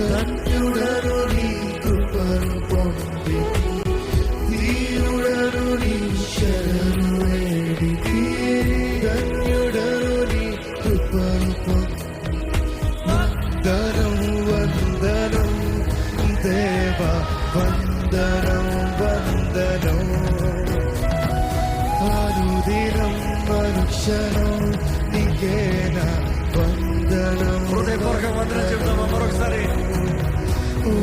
ధన్యుడను నీ కృపను పొంది, దీనుడను నీ శరణు వేడితి. ధన్యుడను నీ కృపను పొంది, వందనం వందనం దేవా, వందనం వందనం. అనుదినం అనుక్షణం నీకేనా వందనం. హృదయపూర్వక వందనం చెప్తామా మరొకసారి?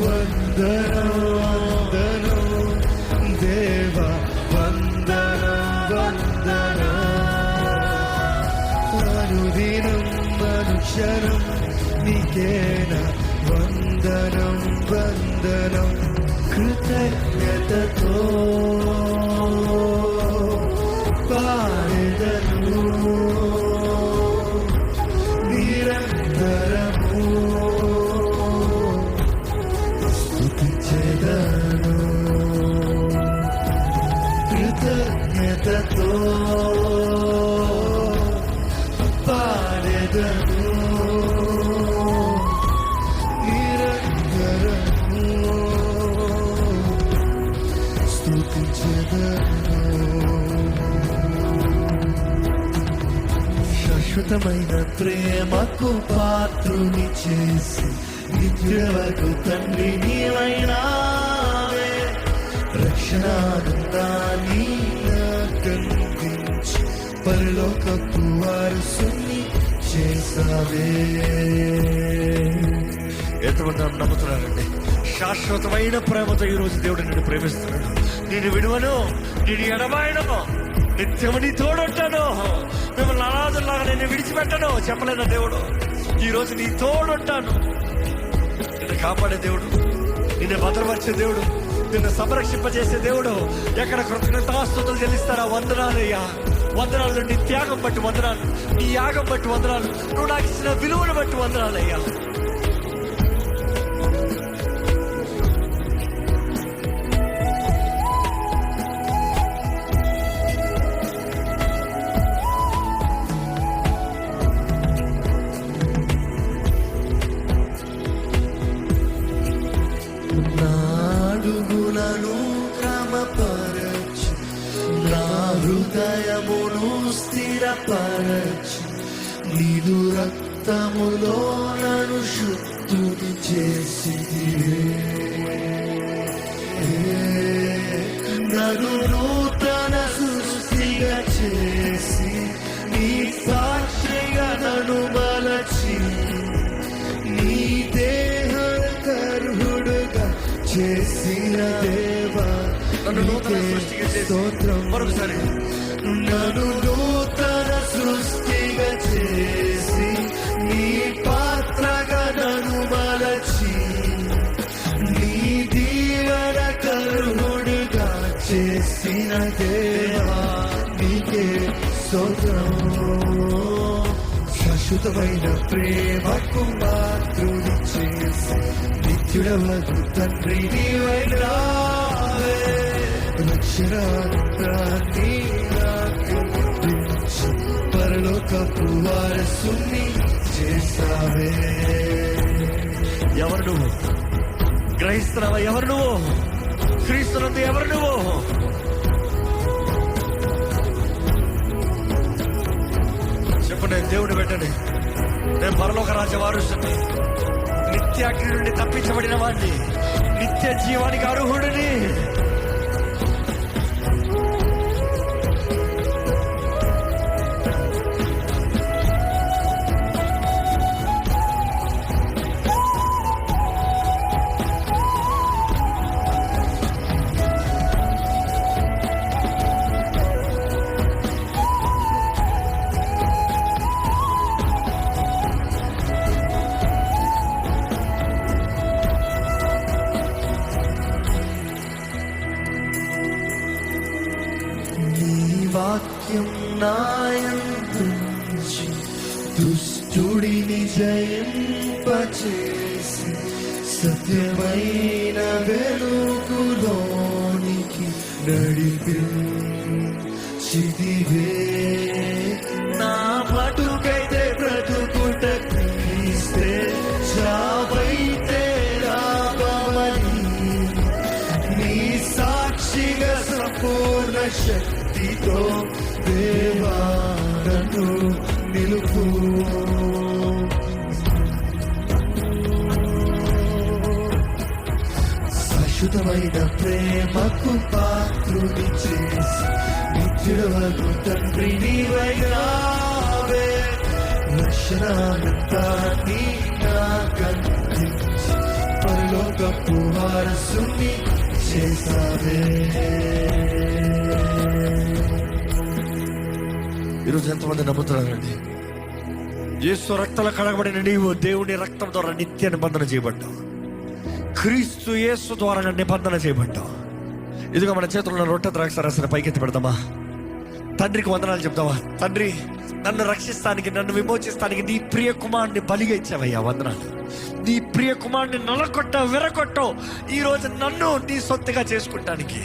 వందనం వందనం దేవా, వందనం వందనం. అనుదినం అనుక్షణం నీకేనా వందనం వందనం. కృతజ్ఞతతో పాడెదను నిరంతరము, స్తుతించెదను. కృతజ్ఞతతో పాడెదను నిరంతరము, స్తుతించెదను. శాశ్వతమైన ప్రేమకు పాత్రుని చేసి, నిత్యుడవగు తండ్రి నీవైనావే. రక్షణానందాన్ని నాకందించి, పరలోకపు వారసుని చేసావే. ఎంతమంది నమ్ముతున్నారండి? శాశ్వతమైన ప్రేమతో ఈరోజు దేవుడు నిన్ను ప్రేమిస్తున్నాడు. నేను విడువను, నేను ఎడబాయను, నిత్యము నీ తోడుంటాను, మిమ్మల్ని అనాథుల్లాగా నేను విడిచిపెట్టను చెప్పలేదా దేవుడు? ఈరోజు నీ తోడుంటాను. నిన్ను కాపాడే దేవుడు, నిన్ను భద్రపరిచే దేవుడు, నిన్ను సంరక్షింపజేసే దేవుడు. ఎక్కడ కృతజ్ఞతాస్తుతులు చెల్లిస్తారా? వందనాలయ్యా, వందనాలు. నీ త్యాగం బట్టి వందనాలు, నీ యాగం బట్టి వందనాలు, నువ్వు నాకు ఇచ్చిన విలువను బట్టి వందనాలయ్యా. నాడుగులను క్రమపరచి, నా హృదయమును స్థిరపరచి, నీదు రక్తములో నన్ను శుద్ధుని చేసిదివే. నన్ను నూతన సృష్టిగా చేసి, నీ సాక్షిగా నన్ను మలచి, నీ దేహకర్హుడుగా చేసిన దేవా, నన్ను నూతన సృష్టిగా చేసి, స్తోత్రం. మరొకసారి, నన్ను నూతన సృష్టిగా చేసి, నీ పాత్రగా నన్ను మలచి, నీ దీవెన కరుణుడిగా చేసిన దేవా, నీకే స్తోత్రం. శాశ్వతమైన ప్రేమకు పాత్రుని చేసి, నిత్యుడవగు తండ్రి నీవైనావే. రక్షణానందాన్ని నాకందించి, పరలోకపు వారసుని చేసావే. ఎవరు నువ్వు? గ్రహిస్తున్నావా? ఎవరు నువ్వు? క్రీస్తునందు ఎవరు నువ్వు? చెప్పండి, దేవుడు పెట్టండి. నేను పరలోక రాజ్య వారసుని, నిత్య అగ్ని నుండి తప్పించబడిన వాడిని, నిత్య జీవానికి అర్హుడిని. వాక్యం నాయందుంచి, దుష్టుడిని జయింపచేసి, సత్యమైన వెలుగులోనికి నడిపించితివే. నా మటుకైతే బ్రతుకుట క్రీస్తే, చావైతే కృపతో దేవా నన్ను నిలుపు. శాశ్వతమైన ప్రేమకు పాత్రుని చేసి నిత్యుడవగు తండ్రి నీవైనావే. రక్షణానందాన్ని నాకందించి పరలోకపు వారసుని చేసావే. ఈరోజు ఎంతమంది నమ్ముతున్నారండి? యేసు రక్తంలో కడగబడిన నీవు దేవుని రక్తం ద్వారా నిత్య నిబంధన చేయబడ్డావు. క్రీస్తు యేసు ద్వారా నిబంధన చేయబడ్డావు. ఇదిగో మన చేతుల్లో రొట్టె ద్రాక్ష రసాన్ని పైకెత్తి పెడదామా? తండ్రికి వందనాలు చెప్తావా? తండ్రి, నన్ను రక్షిస్తానికి, నన్ను విమోచిస్తానికి నీ ప్రియ కుమారుని బలిగా ఇచ్చావయ్యా, వందనాలు. నీ ప్రియ కుమారుని నలకొట్టావు, విరగొట్టావు. ఈరోజు నన్ను నీ సొత్తుగా చేసుకుంటానికి,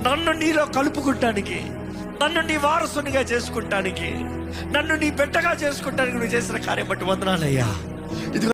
నన్ను నీలో కలుపుకుంటానికి, నన్ను నీ వారసునిగా చేసుకుంటానికి, నన్ను నీ బిడ్డగా చేసుకుంటానికి నువ్వు చేసిన కార్యం బట్టి వందనాలయ్యా. ఇదిగో